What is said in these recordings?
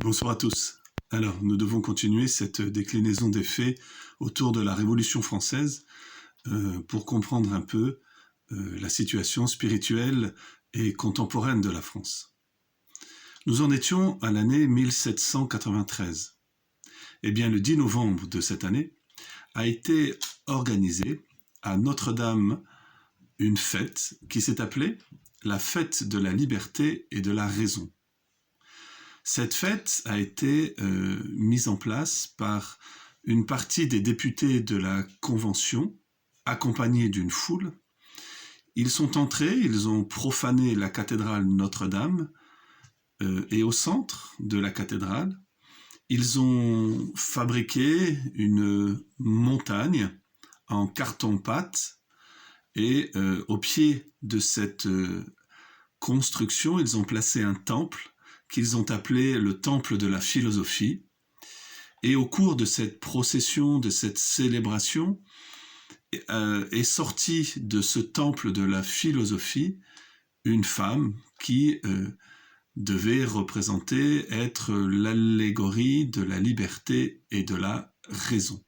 Bonsoir à tous. Alors, nous devons continuer cette déclinaison des faits autour de la Révolution française pour comprendre un peu la situation spirituelle et contemporaine de la France. Nous en étions à l'année 1793. Eh bien, le 10 novembre de cette année a été organisée à Notre-Dame une fête qui s'est appelée la fête de la liberté et de la raison. Cette fête a été mise en place par une partie des députés de la Convention, accompagnés d'une foule. Ils sont entrés, ils ont profané la cathédrale Notre-Dame, et au centre de la cathédrale, ils ont fabriqué une montagne en carton-pâte et au pied de cette construction, ils ont placé un temple qu'ils ont appelé le temple de la philosophie. Et au cours de cette procession, de cette célébration, est sortie de ce temple de la philosophie une femme qui devait représenter, être l'allégorie de la liberté et de la raison.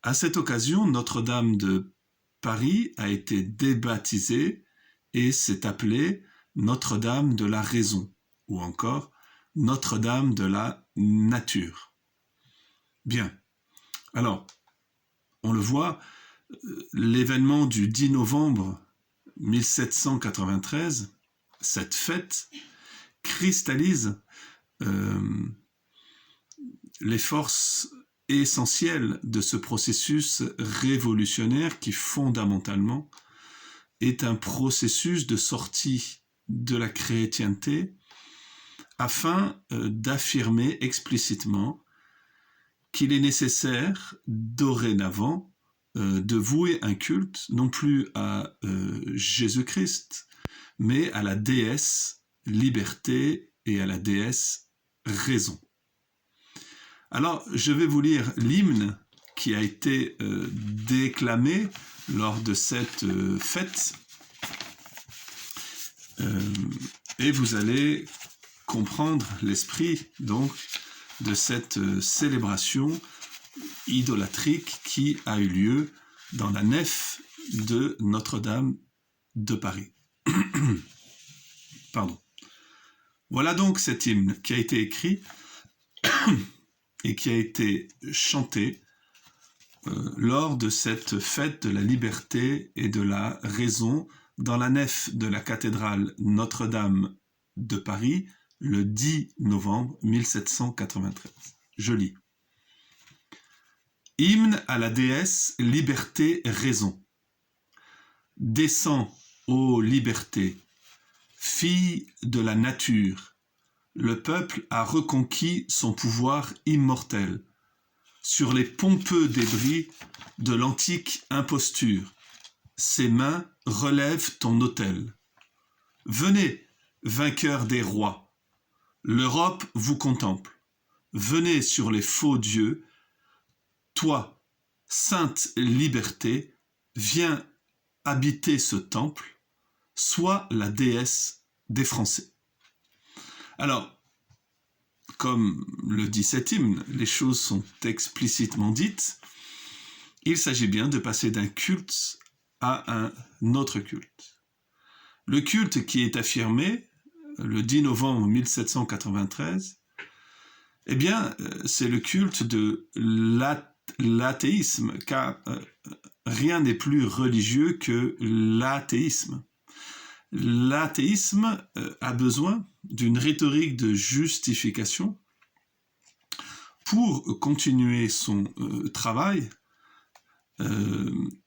À cette occasion, Notre-Dame de Paris a été débaptisée et s'est appelée Notre-Dame de la raison, ou encore Notre-Dame de la nature. Bien. Alors, on le voit, l'événement du 10 novembre 1793, cette fête, cristallise les forces essentielles de ce processus révolutionnaire qui, fondamentalement, est un processus de sortie de la chrétienté afin d'affirmer explicitement qu'il est nécessaire, dorénavant, de vouer un culte, non plus à Jésus-Christ, mais à la déesse liberté et à la déesse raison. Alors, je vais vous lire l'hymne qui a été déclamé lors de cette fête, et vous allez comprendre l'esprit donc de cette célébration idolâtrique qui a eu lieu dans la nef de Notre-Dame de Paris. Pardon. Voilà donc cet hymne qui a été écrit et qui a été chanté lors de cette fête de la liberté et de la raison dans la nef de la cathédrale Notre-Dame de Paris le 10 novembre 1793. Je lis. Hymne à la déesse liberté raison. Descends, ô liberté, fille de la nature, le peuple a reconquis son pouvoir immortel sur les pompeux débris de l'antique imposture. Ses mains relèvent ton autel. Venez, vainqueurs des rois, l'Europe vous contemple. Venez sur les faux dieux. Toi, sainte liberté, viens habiter ce temple. Sois la déesse des Français. Alors, comme le dit cet hymne, les choses sont explicitement dites. Il s'agit bien de passer d'un culte à un autre culte. Le culte qui est affirmé le 10 novembre 1793, eh bien, c'est le culte de l'athéisme, car rien n'est plus religieux que l'athéisme. L'athéisme a besoin d'une rhétorique de justification pour continuer son travail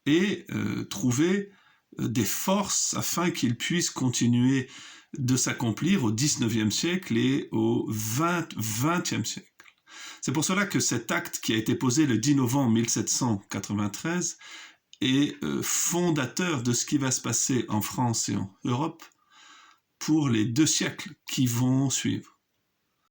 et trouver des forces afin qu'il puisse continuer de s'accomplir au XIXe siècle et au XXe siècle. C'est pour cela que cet acte qui a été posé le 10 novembre 1793 est fondateur de ce qui va se passer en France et en Europe pour les 2 siècles qui vont suivre.